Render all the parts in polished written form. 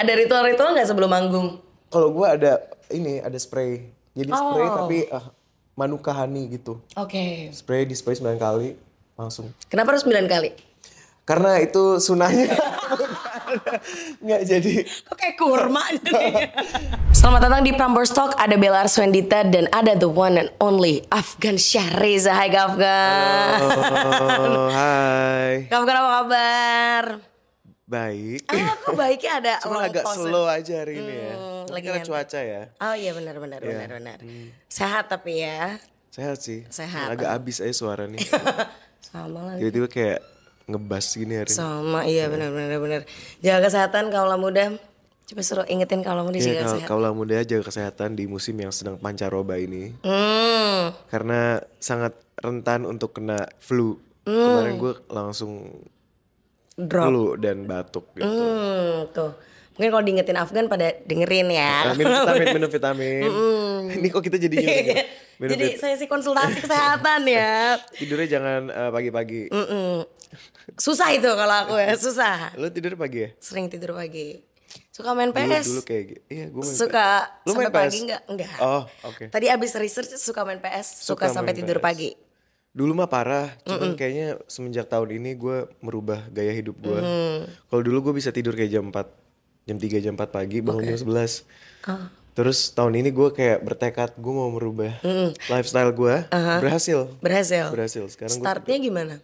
Ada ritual-ritual nggak sebelum manggung? Kalau gue ada spray. Jadi spray tapi Manuka honey gitu. Oke. Spray di spray 9 kali langsung. Kenapa harus 9 kali? Karena itu sunahnya. Nggak jadi. Kok kayak kurma jadinya. Selamat datang di Prambors Talk. Ada Bella Arswendita dan ada the one and only Afgan Syahriza. Hai Afgan. Oh, hai. Afgan apa kabar? Baik. Kok baiknya ada Cuma long agak pause. slow aja hari ini ya. lagi Karena nyantai. cuaca ya. Oh iya benar. Sehat tapi ya. Sehat sih. Sehat. Agak abis aja suara nih. Sama lagi. Tiba-tiba kayak ngebas gini hari ini. Sama iya benar. Jaga kesehatan kaulah muda. Coba suruh ingetin kaulah muda jaga Iya, kesehatan. kaulah muda jaga kesehatan di musim yang sedang pancaroba ini. Karena sangat rentan untuk kena flu. Kemarin gue langsung Drop. flu dan batuk gitu. Tuh. Mungkin kalau diingetin Afgan pada dengerin ya. Minum vitamin. Ini kok kita jadi minum Jadi saya sih konsultasi kesehatan ya. Tidurnya jangan pagi-pagi. Susah itu kalau aku ya, susah. Lo tidur pagi ya? Sering tidur pagi. Suka main Dulu, PS. dulu kayak gitu. Iya, gue main Suka PS. Lu sampai main pagi PS? enggak? Oh, oke. Tadi abis research suka main PS, suka Suka sampai main tidur PS. pagi. Dulu mah parah, cuman kayaknya semenjak tahun ini gue merubah gaya hidup gue. Kalau dulu gue bisa tidur kayak jam 4, jam 3, jam 4 pagi, bangun jam 11. Terus tahun ini gue kayak bertekad gue mau merubah lifestyle gue. Berhasil. Sekarang Startnya gimana?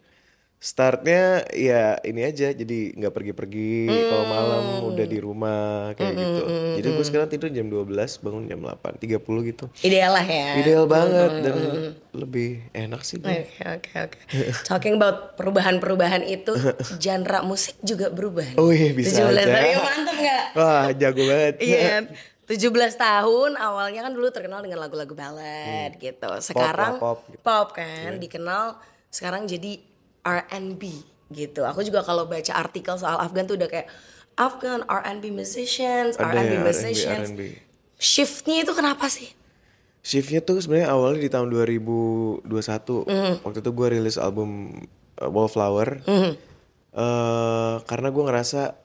Startnya ya ini aja, jadi nggak pergi-pergi. Kalau malam udah di rumah kayak gitu. Jadi gue sekarang tidur jam 12, bangun jam 8:30 gitu. Ideal lah ya. Ideal banget dan lebih enak sih. Oke. Talking about perubahan-perubahan itu, genre musik juga berubah. Oh iya, bisa 17 aja. tahun, ya, mantep gak? Wah, jago banget. Iya kan? 17 tahun awalnya kan dulu terkenal dengan lagu-lagu ballad gitu. Sekarang pop kan dikenal sekarang jadi R&B gitu. Aku juga kalau baca artikel soal Afgan tuh udah kayak Afgan R&B musicians, Ada R&B ya, musicians. R&B. Shiftnya itu kenapa sih? Shiftnya tuh sebenarnya awalnya di tahun 2021. Waktu itu gue rilis album Wallflower. Karena gue ngerasa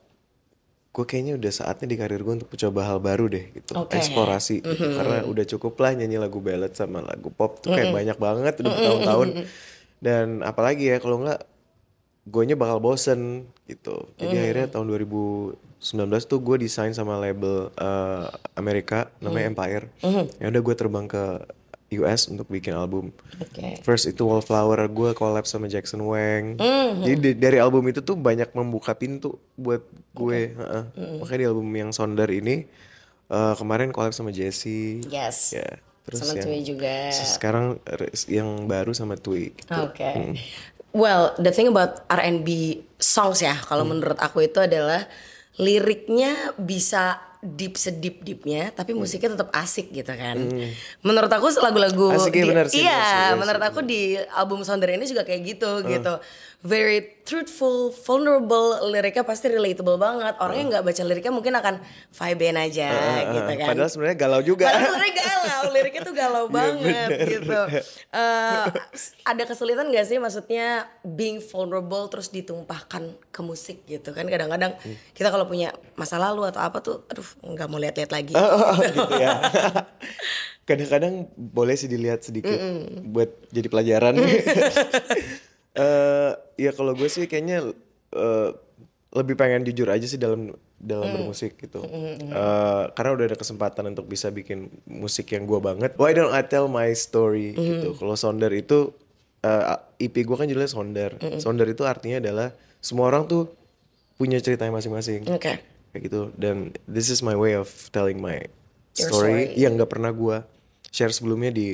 gue kayaknya udah saatnya di karir gue untuk mencoba hal baru deh gitu. Oke. Eksplorasi gitu. Karena udah cukup lah nyanyi lagu ballad sama lagu pop tuh kayak banyak banget udah bertahun-tahun. Dan apalagi ya kalau nggak gonya bakal bosen gitu. Jadi akhirnya tahun 2019 tuh gue desain sama label Amerika namanya Empire. Ya udah gue terbang ke US untuk bikin album. Oke. First itu Wallflower, gue collab sama Jackson Wang. Jadi dari album itu tuh banyak membuka pintu buat gue. Makanya di album yang Sonder ini kemarin collab sama Jessie. Yes. Ya. Terus Sama yang Twi juga. sekarang yang baru sama Twi. Gitu. Oke. Well, the thing about R&B songs ya, kalau menurut aku itu adalah liriknya bisa deep sedip-deepnya, tapi musiknya tetap asik gitu kan. Menurut aku lagu-lagu Asiknya benar sih, iya, benar sih, menurut aku di album Sonder ini juga kayak gitu gitu. Very truthful, vulnerable, liriknya pasti relatable banget. Orangnya nggak baca liriknya mungkin akan vibe-in aja gitu kan. Padahal sebenarnya galau juga. Padahal sebenarnya galau, liriknya tuh galau banget gitu. Ada kesulitan gak sih maksudnya being vulnerable terus ditumpahkan ke musik gitu kan? Kadang-kadang kita kalau punya masa lalu atau apa tuh, aduh nggak mau lihat-lihat lagi. Gitu ya. Kadang-kadang boleh sih dilihat sedikit buat jadi pelajaran. Ya kalau gue sih kayaknya lebih pengen jujur aja sih dalam bermusik gitu. Karena udah ada kesempatan untuk bisa bikin musik yang gue banget. Why don't I tell my story gitu. Kalau Sonder itu EP gue kan judulnya Sonder. Sonder itu artinya adalah semua orang tuh punya ceritanya masing-masing. Oke. Kayak gitu. Dan this is my way of telling my Your story story. yang gak pernah gue share sebelumnya di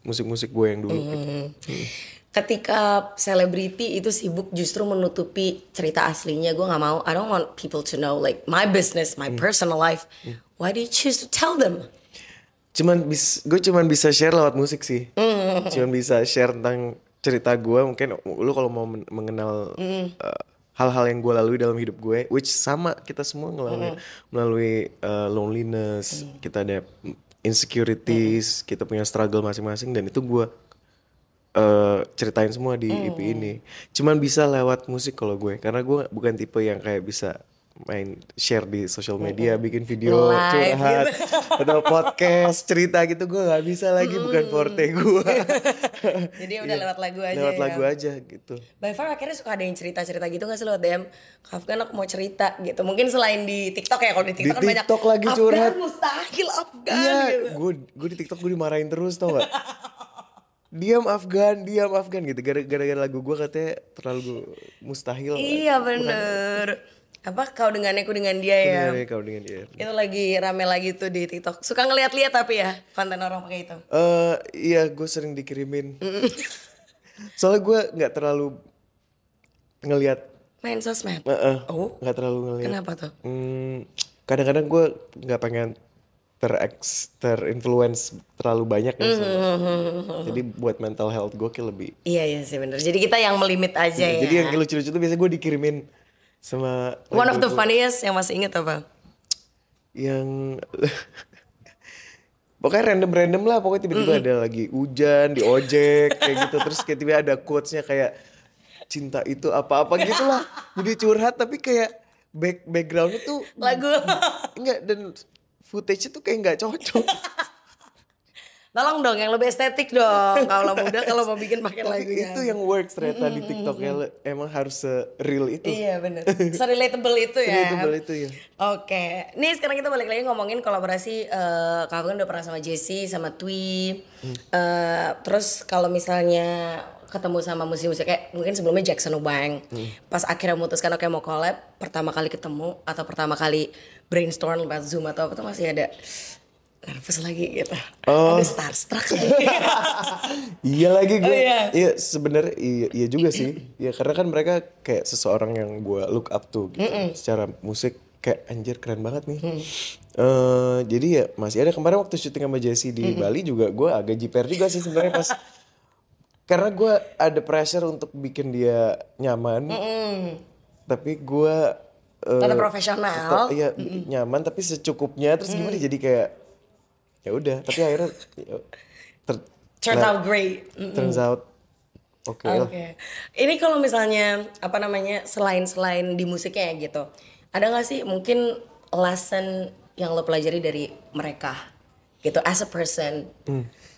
musik-musik gue yang dulu gitu. Ketika selebriti itu sibuk justru menutupi cerita aslinya, gue nggak mau. I don't want people to know like my business, my personal life. Why do you choose to tell them? Gue cuman bisa share lewat musik sih. Cuman bisa share tentang cerita gue. Mungkin lu kalau mau mengenal hal-hal yang gue lalui dalam hidup gue, which sama kita semua melalui loneliness, kita ada insecurities, kita punya struggle masing-masing, dan itu gue ceritain semua di EP ini. Cuman bisa lewat musik kalau gue, karena gue bukan tipe yang kayak bisa main share di sosial media, bikin video Live curhat gitu. atau podcast cerita gitu gue nggak bisa lagi, bukan forte gue. Jadi udah lewat lagu aja Lewat ya. lagu aja gitu. By far akhirnya suka ada yang cerita-cerita gitu gak sih lewat DM? Afgan aku mau cerita gitu. Mungkin selain di TikTok ya, kalau di TikTok kan banyak TikTok lagi curhat. Afgan mustahil Afgan Iya, gitu. gue di TikTok gue dimarahin terus tau gak? diam Afgan gitu. Gara-gara lagu gue katanya terlalu mustahil. Iya bener. Apa kau dengannya aku dengan dia ya? Bener, kau dengan dia. Itu lagi rame lagi tuh di TikTok. Suka ngeliat-liat tapi ya konten orang pakai itu. Iya, gue sering dikirimin. Soalnya gue nggak terlalu ngelihat. Main sosmed. Oh, Nggak terlalu ngelihat. kenapa tuh? Kadang-kadang gue nggak pengen terinfluence terlalu banyak ya. Jadi buat mental health gue kayak lebih. Iya sih bener. Jadi kita yang melimit aja ya. Jadi yang lucu-lucu tuh biasanya gue dikirimin sama. One of the funniest yang masih inget apa? Yang pokoknya random lah, pokoknya tiba-tiba ada lagi hujan di ojek kayak gitu, terus kayak tiba ada quotesnya kayak cinta itu apa-apa gitu lah. Jadi curhat tapi kayak backgroundnya tuh Lagu. enggak, dan footage tuh kayak nggak cocok. Tolong dong yang lebih estetik dong. Kalau muda kalau mau bikin pakai lagunya. Itu yang works ternyata di TikTok ya, emang harus se-real itu. Iya bener. Se-relatable itu ya. Relatable itu ya. Oke. Nih sekarang kita balik lagi ngomongin kolaborasi. Kak kan udah pernah sama Jessie, sama Twi. Terus kalau misalnya ketemu sama musisi-musisi kayak mungkin sebelumnya Jackson Wang. Pas akhirnya memutuskan oke mau collab, pertama kali ketemu atau pertama kali brainstorm lewat Zoom atau apa tuh masih ada nervous lagi gitu. Ada starstruck lagi. Iya lagi gue. Oh, iya. Iya sebenarnya iya juga sih. Ya karena kan mereka kayak seseorang yang gue look up to gitu. Secara musik kayak anjir keren banget nih. Jadi ya masih ada kemarin waktu syuting sama Jessie di Bali juga gue agak jiper juga sih sebenarnya pas. Karena gue ada pressure untuk bikin dia nyaman. Tapi gue Tetap profesional. Iya nyaman tapi secukupnya, terus gimana jadi kayak ya udah, tapi akhirnya Turns out great. turns out oke lah. Oke. Ini kalau misalnya apa namanya selain di musiknya ya gitu, ada nggak sih mungkin lesson yang lo pelajari dari mereka gitu as a person?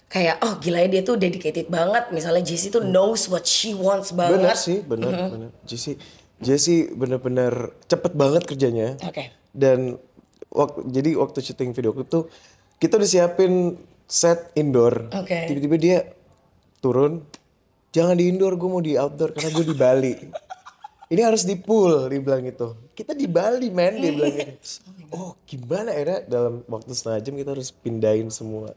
Kayak oh gila ya dia tuh dedicated banget. Misalnya Jessie tuh knows what she wants banget. Bener sih, bener. Jessie bener-bener cepet banget kerjanya. Oke. Dan jadi waktu syuting video klip tuh kita udah siapin set indoor. Oke. Tiba-tiba dia turun, jangan di indoor, gue mau di outdoor karena gue di Bali. Ini harus di pool, dia bilang gitu. Kita di Bali men, dia bilang gitu. Terus, oh gimana akhirnya dalam waktu setengah jam kita harus pindahin semua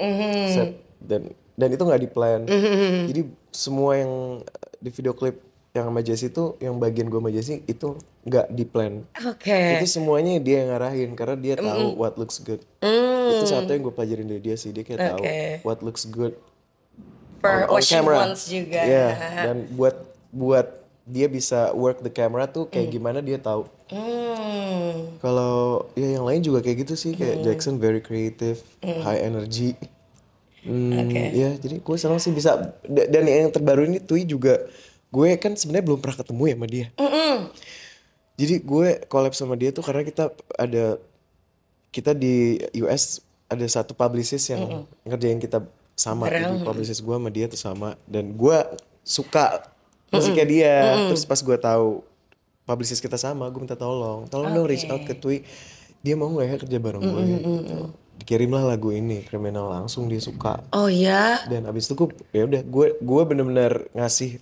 set. Dan itu nggak di plan. Jadi semua yang di video klip yang sama Jessie itu, yang bagian gue sama Jessie itu nggak di plan. Oke. Itu semuanya dia yang ngarahin karena dia tahu what looks good. Itu satu yang gue pelajarin dari dia sih, dia kayak tahu what looks good For on what she camera. wants juga. Iya, dan buat dia bisa work the camera tuh kayak gimana dia tahu. Kalau ya yang lain juga kayak gitu sih, kayak Jackson very creative, high energy. Ya jadi gue senang sih bisa, dan yang terbaru ini Twi juga, gue kan sebenarnya belum pernah ketemu ya sama dia. Jadi gue collab sama dia tuh karena kita di US ada satu publicist yang ngerjain kita sama. Jadi publicist gue sama dia tuh sama, dan gue suka musiknya dia. Terus pas gue tahu publicist kita sama, gue minta tolong dong reach out ke Twi, dia mau nggak ya kerja bareng gue gitu. Dikirimlah lagu ini Kriminal, langsung dia suka. Oh ya. Dan abis itu gue bener-bener ngasih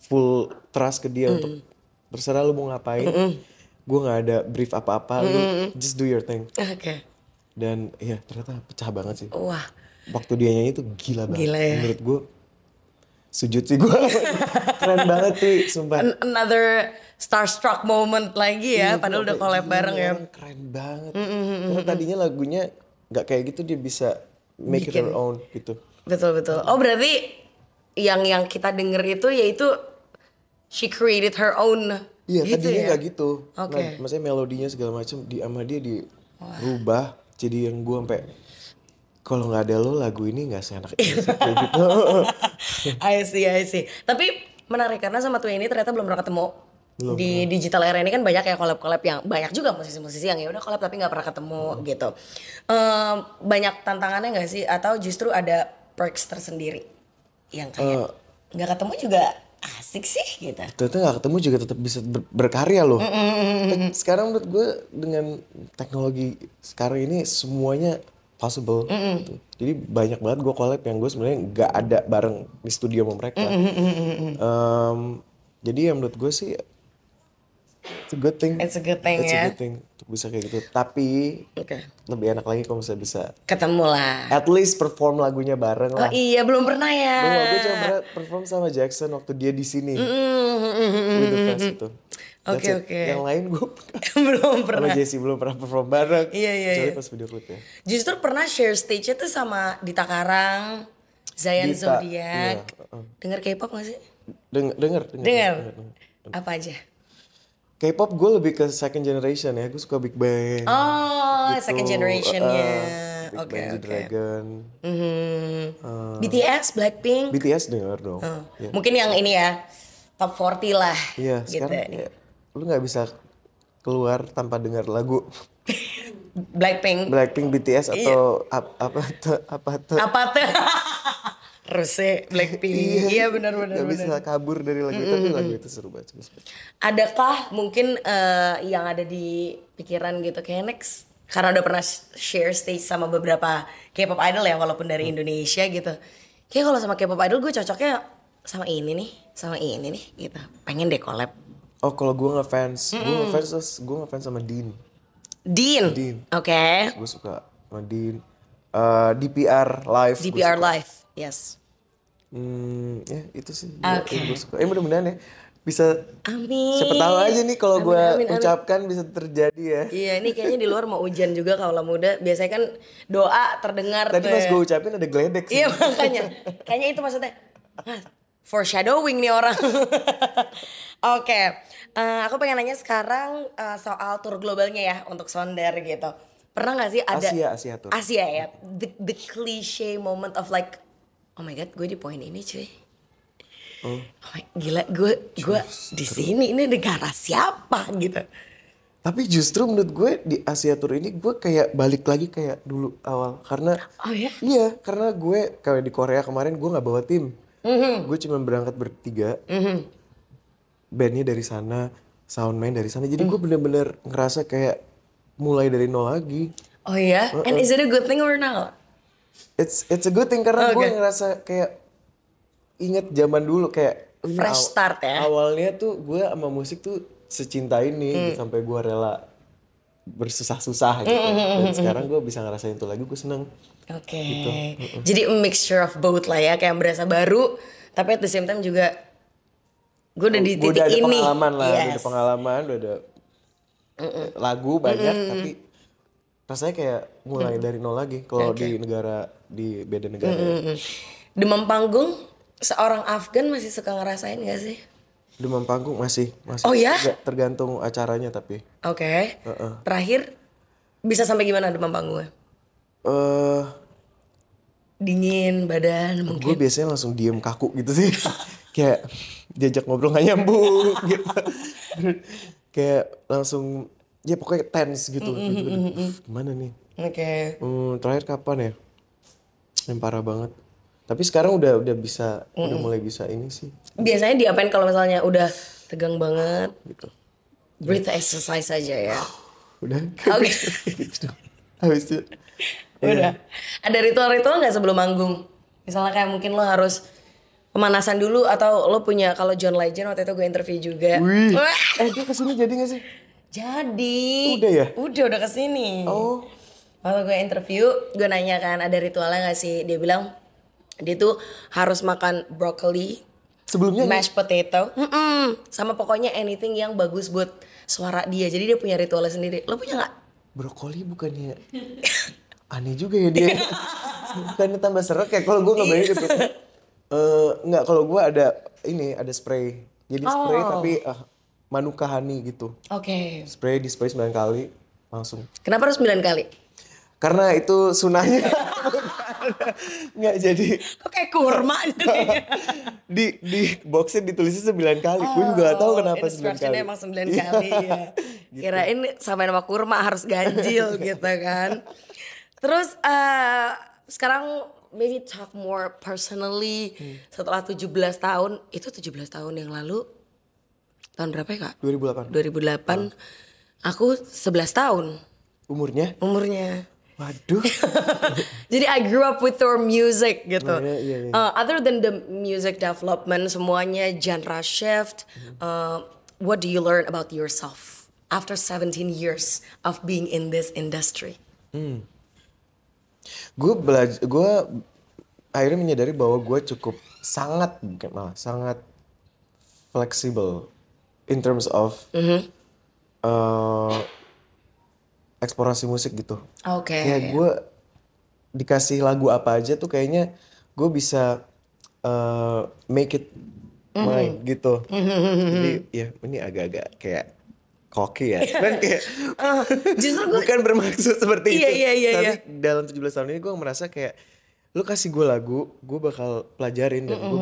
full trust ke dia untuk terserah lu mau ngapain. Gue nggak ada brief apa-apa, lu just do your thing. Oke. Dan ya ternyata pecah banget sih. Wah. Waktu dia nyanyi tuh gila banget. Gila ya. Menurut gue sujud sih gue. Keren banget tuh, sumpah. Another starstruck moment lagi ya, padahal udah collab bareng ya. Keren banget. Karena tadinya lagunya nggak kayak gitu, dia bisa make it her own gitu. Betul. Oh berarti yang kita denger itu yaitu she created her own. Iya, gitu tadinya ya? nggak gitu. Oke. Nah, maksudnya melodinya segala macam sama dia dirubah jadi yang gue sampai kalau nggak ada lo lagu ini nggak seenak itu sih, kayak gitu. I see. Tapi menarik karena sama Twi ini ternyata belum pernah ketemu. Di digital era ini kan banyak ya collab-collab yang banyak juga musisi-musisi yang ya udah collab tapi nggak pernah ketemu gitu. Banyak tantangannya nggak sih atau justru ada perks tersendiri yang kayak nggak ketemu juga asik sih gitu. Ternyata gak ketemu juga tetap bisa berkarya loh. Sekarang menurut gue dengan teknologi sekarang ini semuanya possible gitu. Jadi banyak banget gue collab yang gue sebenarnya nggak ada bareng di studio sama mereka. Jadi ya menurut gue sih it's a good thing. It's a good thing It's ya. a good thing untuk bisa kayak gitu. Tapi lebih enak lagi kalau misalnya bisa Ketemu lah. at least perform lagunya bareng Oh lah. iya belum pernah ya. Belum, gue cuma pernah perform sama Jackson waktu dia di sini with the fest itu. That's Oke, it. oke. Yang lain gue Belum sama pernah. Jessie belum pernah perform bareng. Iya, Kecuali iya. pas video klip ya. Justru pernah share stage itu sama Dita Karang, Zayan Dita, Zodiac. iya. Dengar K-pop gak sih? Dengar. Dengar. Apa aja? K-pop gue lebih ke second generation ya. Gue suka Big Bang. Oh, gitu. second generationnya. Big Oke, Bang, oke. G-Dragon. BTS, Blackpink. BTS denger dong. Iya. Mungkin yang ini ya, top 40 lah. Iya, gitu. sekarang ya, lu nggak bisa keluar tanpa dengar lagu Blackpink. Blackpink, BTS atau apa tuh? Apa tuh? Rose, Blackpink. Iya benar-benar. Gak bisa kabur dari lagu itu, tapi lagu itu seru banget. Adakah mungkin yang ada di pikiran gitu kayak next karena udah pernah share stage sama beberapa K-pop idol ya walaupun dari Indonesia gitu. Kayak kalau sama K-pop idol gue cocoknya sama ini nih gitu. Pengen deh collab. Oh kalau gue ngefans, gue ngefans sama Dean. Dean. Oke. Gue suka sama Dean. DPR Live. DPR Live. Yes. Ya itu sih. Oke. Gue suka. Mudah-mudahan ya bisa. Amin. Siapa tahu aja nih kalau gue Amin. ucapkan bisa terjadi ya. Iya, ini kayaknya di luar mau hujan juga kalau muda. Biasanya kan doa terdengar Tadi tuh pas ya. gue ucapin ada geledek sih. Iya makanya. Kayaknya itu maksudnya. Foreshadowing nih orang. Oke. Aku pengen nanya sekarang soal tour globalnya ya untuk Sonder gitu. Pernah gak sih ada Asia tour. Asia ya. The cliche moment of like, oh my god, gue di poin ini cuy. Oh my, gila, gue di sini ini negara siapa gitu. Tapi justru menurut gue di Asia Tour ini gue kayak balik lagi kayak dulu awal karena Oh ya? iya karena gue kayak di Korea kemarin gue nggak bawa tim, gue cuma berangkat bertiga, bandnya dari sana, soundman dari sana, jadi gue bener-bener ngerasa kayak mulai dari nol lagi. Oh ya? And is it a good thing or not? It's a good thing karena gue ngerasa kayak inget zaman dulu kayak Fresh start ya? Awalnya tuh gue sama musik tuh secinta ini gitu, sampai gue rela bersusah-susah gitu. Dan sekarang gue bisa ngerasain itu lagi, gue seneng. Oke. Jadi a mixture of both lah ya, kayak berasa baru tapi at the same time juga gue udah di Gue titik udah ada ini. pengalaman lah, udah ada Yes. pengalaman, udah ada lagu banyak, tapi rasanya kayak mulai dari nol lagi kalau di beda negara. Demam panggung seorang Afgan masih suka ngerasain gak sih? Demam panggung masih. Oh ya? Tergantung acaranya tapi. Oke. Terakhir bisa sampai gimana demam panggungnya? Dingin badan Gue mungkin. biasanya langsung diem kaku gitu sih. Kayak diajak ngobrol gak nyambung gitu. Kayak langsung ya pokoknya tense gitu. Gimana nih? Oke. Terakhir kapan ya? Yang parah banget. Tapi sekarang udah bisa, udah mulai bisa ini sih. Biasanya diapain kalau misalnya udah tegang banget? Gitu. Breathe exercise aja ya. Udah. Oke. Gitu. Habis itu. Udah. Ada ritual-ritual nggak sebelum manggung? Misalnya kayak mungkin lo harus pemanasan dulu atau lo punya kalau John Legend waktu itu gue interview juga. Wih. Wah, Dia kesini jadi gak sih? jadi. Udah ya? Udah kesini. Oh. Waktu gue interview, gue nanya kan ada ritualnya gak sih? Dia bilang dia tuh harus makan broccoli, Sebelumnya mashed potato, sama pokoknya anything yang bagus buat suara dia. Jadi dia punya ritualnya sendiri. Lo punya nggak? brokoli bukannya aneh juga ya dia. Bukannya tambah serak ya kalau gue nggak bayangin gitu. Nggak, kalau gue ada spray. Jadi spray tapi manuka honey gitu. Oke. Spray 9 kali langsung. Kenapa harus 9 kali? Karena itu sunahnya. Nggak jadi. Kok kayak kurma jadinya. di boxnya ditulisnya 9 kali. Gue juga gak tahu kenapa 9 kali. Instructionnya emang 9 kali ya. Kirain sama nama kurma harus ganjil gitu kan. Terus sekarang maybe talk more personally. Setelah 17 tahun, itu 17 tahun yang lalu. Tahun berapa ya Kak? 2008. 2008. Aku 11 tahun Umurnya? Waduh. Jadi I grew up with your music gitu. Iya. Other than the music development, semuanya genre shift. What do you learn about yourself after 17 years of being in this industry? Gue akhirnya menyadari bahwa gue cukup sangat fleksibel in terms of eksplorasi musik gitu. Oke. Kayak gue dikasih lagu apa aja tuh kayaknya gue bisa make it mine gitu. Jadi ya ini agak-agak kayak cocky ya. Dan kayak Justru gue bukan bermaksud seperti itu. Iya. Tapi dalam 17 tahun ini gue merasa kayak lu kasih gue lagu, gue bakal pelajarin dan gue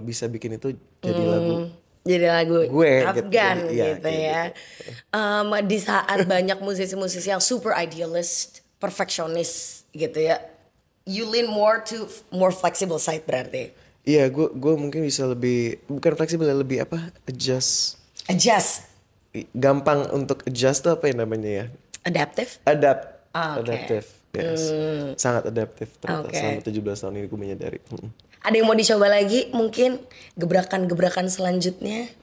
bisa bikin itu jadi lagu. Jadi lagu Gue Afgan gitu, gitu ya. Di saat banyak musisi-musisi yang super idealist, perfectionist gitu ya. You lean more to more flexible side berarti. Iya, gue mungkin bisa lebih bukan fleksibel, lebih apa? Adjust. Gampang untuk adjust tuh apa yang namanya ya? Adaptive? Adaptive. Yes. Sangat adaptif ternyata selama 17 tahun ini gue menyadari. Ada yang mau dicoba lagi mungkin gebrakan-gebrakan selanjutnya?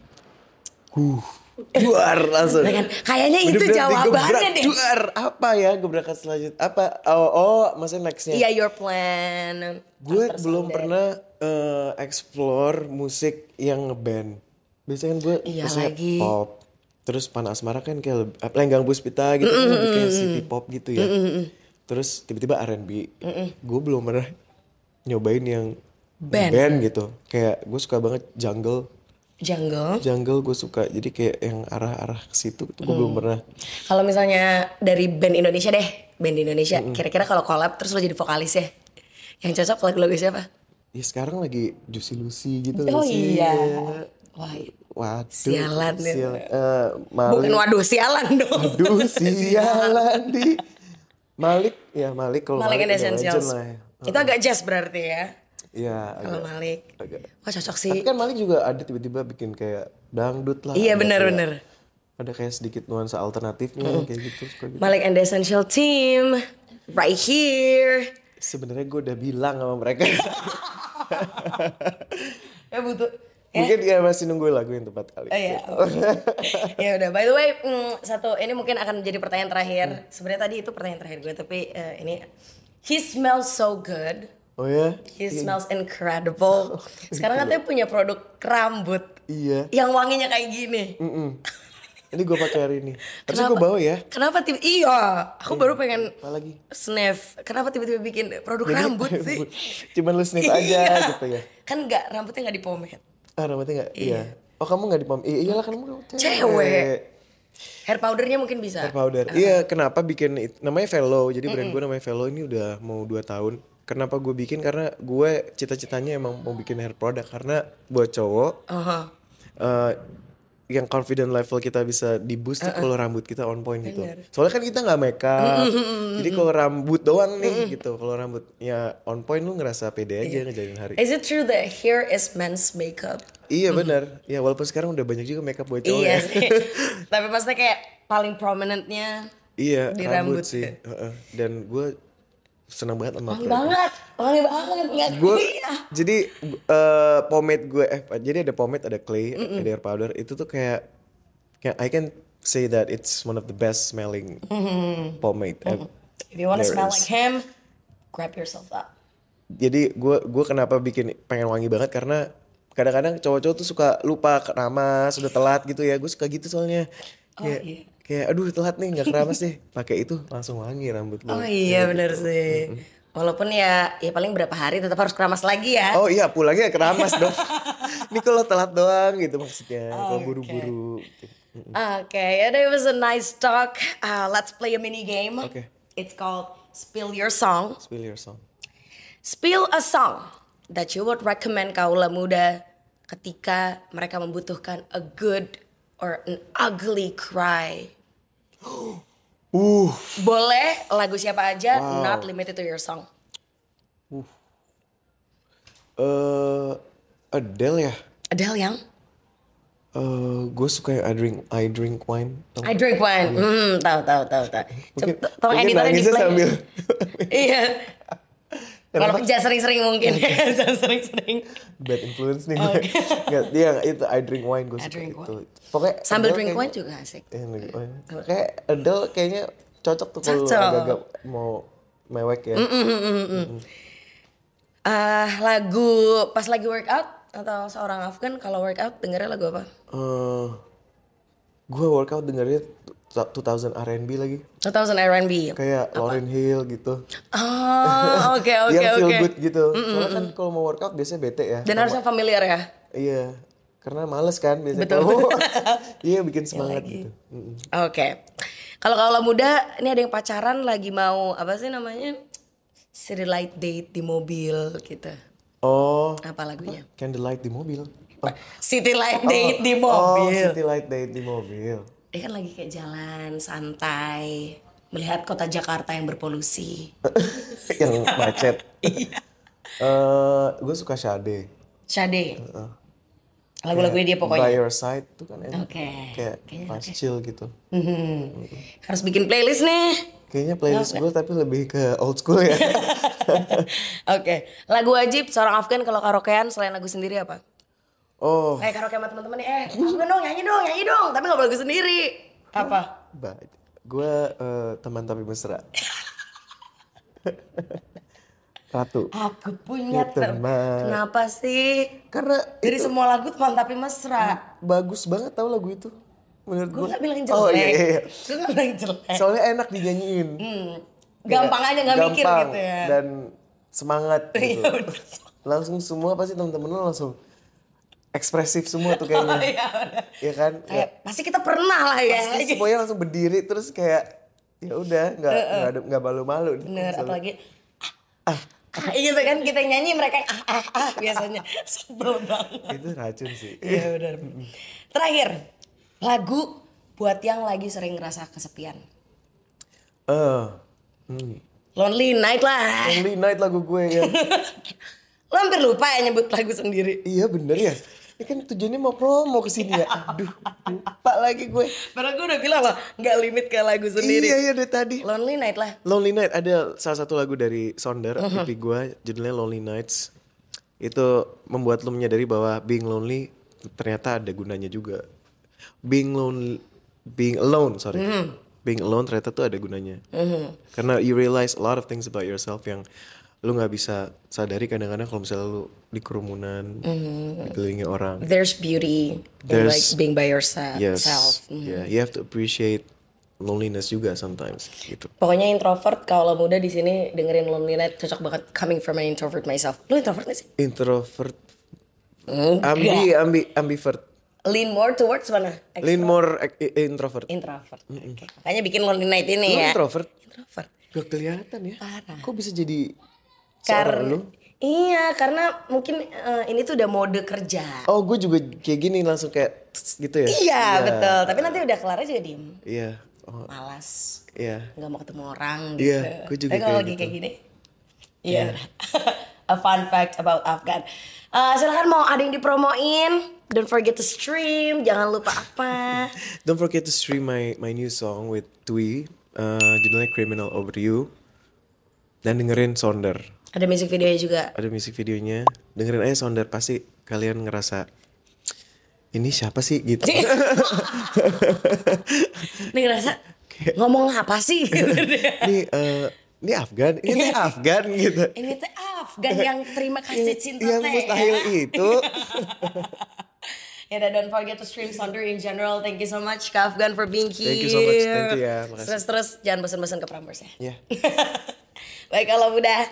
Duar langsung. Nah kan, kayaknya itu jawabannya deh. Duar, apa ya gebrakan selanjutnya? Apa? Oh, maksudnya nextnya? Iya, your plan. Gue belum pernah explore musik yang ngeband. Biasanya kan gue lagi pop. Terus Panas Asmara kan kayak Lenggang Puspita gitu kan lebih kayak city pop gitu ya. Terus tiba-tiba R&B. Gue belum pernah nyobain yang band gitu. Kayak gue suka banget jungle gue suka, jadi kayak yang arah-arah ke situ itu gue belum pernah. Kalau misalnya dari band Indonesia deh, kira-kira kalau collab terus lo jadi vokalis ya, yang cocok lagu-lagu siapa? Ya sekarang lagi Juicy Lucy gitu. Oh iya. Waduh, sialan ya. Malik. Bukan waduh, sialan dong. Waduh, sialan di Malik kalau Malik and Essentials. Ya. Itu agak jazz berarti ya. Iya, kalau Malik. Wah cocok sih. Tapi kan Malik juga ada tiba-tiba bikin kayak dangdut lah. Iya benar. Ada kayak sedikit nuansa alternatifnya kayak gitu, gitu. Malik and the Essential Team, right here. Sebenarnya gue udah bilang sama mereka. Ya butuh. Mungkin dia masih nunggu lagu yang tepat kali. Oh iya. Ya udah. By the way, satu ini mungkin akan menjadi pertanyaan terakhir. Sebenarnya tadi itu pertanyaan terakhir gue, tapi ini he smells so good. Oh ya? He smells incredible. Sekarang katanya punya produk rambut. Iya. Yang wanginya kayak gini. Ini gue pakai hari ini. Harusnya gue bawa ya. Kenapa iya, aku baru pengen lagi sniff. Kenapa tiba-tiba bikin produk rambut sih? Cuman lu sniff aja gitu ya. Kan rambutnya nggak dipomade. Rambutnya nggak? Iya. Oh kamu nggak dipomade? Iyalah kan kamu cewek. Hair powdernya mungkin bisa. Hair powder. Iya, kenapa bikin namanya Velo. Jadi brand gue namanya Velo ini udah mau 2 tahun. Kenapa gue bikin? Karena gue cita-citanya emang mau bikin hair product. Karena buat cowok yang confident level kita bisa di boost tuh kalau rambut kita on point gitu. Soalnya kan kita nggak makeup. Jadi kalau rambut doang nih gitu. Kalau rambutnya on point lu ngerasa pede aja ngejalanin hari. Is it true that hair is men's makeup? Iya benar. Ya walaupun sekarang udah banyak juga makeup buat cowok iya ya. sih. Tapi maksudnya kayak paling prominentnya di rambut sih. Dan gue senang banget sama wangi banget gue jadi pomade gue jadi ada pomade, ada clay, ada hair powder. Itu tuh kayak I can say that it's one of the best smelling pomade. If you wanna smell like him, grab yourself up. Jadi gue kenapa pengen wangi banget karena kadang-kadang cowok-cowok tuh suka lupa keramas, sudah telat gitu ya. Gue suka gitu soalnya. Kayak aduh telat nih nggak keramas deh, pakai itu langsung wangi rambut lo. Oh iya benar sih. Walaupun ya paling berapa hari tetap harus keramas lagi ya. Oh iya pulangnya keramas dong. Ini kalau telat doang gitu maksudnya, kalau buru-buru. Okay, it was a nice talk. Let's play a mini game. Okay. It's called Spill Your Song. Spill Your Song. Spill a song that you would recommend kaula muda ketika mereka membutuhkan a good or an ugly cry. Boleh lagu siapa aja, not limited to your song. Adele ya. Adele yang? Gue suka yang I Drink Wine. I Drink Wine. Tahu. Tolong Mungkin editornya di nangisnya play. sambil Iya. Kalau jangan sering-sering mungkin ya, jangan sering-sering. bad influence nih gue. Nggak, dia itu I Drink Wine gue suka Drink itu. Pokoknya Sambil Adele drink kayaknya- wine juga asik. Kayak Adele kayaknya cocok tuh kalau Cocok. agak-agak mau mewek ya. Lagu pas lagi workout atau seorang Afgan kalau workout dengernya lagu apa? Gue workout dengernya 2000 R&B lagi. 2000 R&B. Kayak Lauryn Hill gitu. Oh, oke. Yang feel good gitu. Soalnya kan kalau mau workout biasanya bete ya. Dan harusnya familiar ya. Iya. Karena males kan biasanya. Betul. kalau- Iya bikin semangat gitu. Oke. Kalau kaulah muda, ini ada yang pacaran lagi mau apa sih namanya? City light date di mobil gitu. Oh. Apa lagunya? Candlelight di mobil. City light date di mobil. City light date di mobil. Dia kan lagi kayak jalan santai, melihat kota Jakarta yang berpolusi. Yang macet. Gue suka Sade. Sade. Lagu-lagunya dia pokoknya. By Your Side tuh kan enak. Oke. Kayak Kayaknya pas chill gitu. Harus bikin playlist nih. Kayaknya playlist gue tapi lebih ke old school ya. Oke. Lagu wajib seorang Afgan kalau karaokean selain lagu sendiri apa? Oh, Kayak karaoke sama teman-teman nih, Afgan dong, nyanyi dong. Tapi gak boleh lagu sendiri. Apa? gue teman tapi mesra. Ratu. Aku punya teman. Kenapa sih? Karena Dari semua lagu teman tapi mesra. bagus banget tau lagu itu. Menurut Gue gue. gak bilang jelek. Oh iya. Gue gak bilang jelek. Soalnya enak dinyanyiin. Gampang aja gak mikir Gampang gitu ya. Dan semangat gitu. Iya, bener. Langsung semua pasti temen-temen lo langsung ekspresif semua tuh kayaknya. Iya, bener. Iya kan? Kayak pasti kita pernah lah ya. Pasti semuanya langsung berdiri terus kayak ya udah nggak malu-malu. Bener, apalagi gitu kan kita nyanyi mereka biasanya sebel banget. Itu racun sih. Iya benar. Terakhir, lagu buat yang lagi sering ngerasa kesepian. Lonely Night lah. Lonely Night lagu gue ya. Lo hampir lupa ya nyebut lagu sendiri. Iya bener ya. Ini kan tujuannya mau promo kesini ya. Aduh, lupa lagi gue. Padahal gue udah bilang loh, gak limit ke lagu sendiri. Iya dari tadi. Lonely Night lah. Lonely Night ada salah satu lagu dari Sonder, EP gue, judulnya Lonely Nights. Itu membuat lo menyadari bahwa being lonely ternyata ada gunanya juga. Being alone, being alone ternyata tuh ada gunanya. Karena you realize a lot of things about yourself yang lu nggak bisa sadari kadang-kadang kalau misalnya lu di kerumunan, dikelilingi orang. There's beauty in like being by yourself. Yes, yeah, you have to appreciate loneliness juga sometimes gitu. Pokoknya introvert kalau muda di sini dengerin Lonely Night cocok banget coming from an introvert myself. Lu introvert gak sih? Introvert, Enggak. ambivert, Lean more towards mana? lean more introvert. Introvert. Oke. Makanya bikin Lonely Night ini Lu ya. introvert? Introvert. Gak kelihatan ya. Parah. Kok bisa jadi Karena seorang lu? iya, karena mungkin ini tuh udah mode kerja. Oh, gue juga kayak gini langsung kayak tss gitu ya. Iya, betul. Tapi nanti udah kelar juga diem. Iya. Oh, Malas. iya. Nggak mau ketemu orang Iya, gitu. gue juga Tapi kalau kayak lagi gitu. kayak gini. Iya. A fun fact about Afgan. Silakan mau ada yang dipromoin. Don't forget to stream. Jangan lupa apa. Don't forget to stream my new song with Twi, judulnya Criminal Over You. Dan dengerin Sonder. Ada music videonya juga. Ada music videonya. Dengerin aja Sonder, pasti kalian ngerasa ini siapa sih gitu. Nih ngerasa ngomong apa sih? Ini Afgan, ini teh Afgan gitu. Ini teh Afgan yang terima kasih cinta Yang teh. mustahil itu. Ya, dan don't forget to stream Sonder in general. Thank you so much Kak Afgan for being here. Thank you so much. Thank you ya. Makasih. Terus jangan bosan-bosan ke Prambors ya. Ya. Baik kalau udah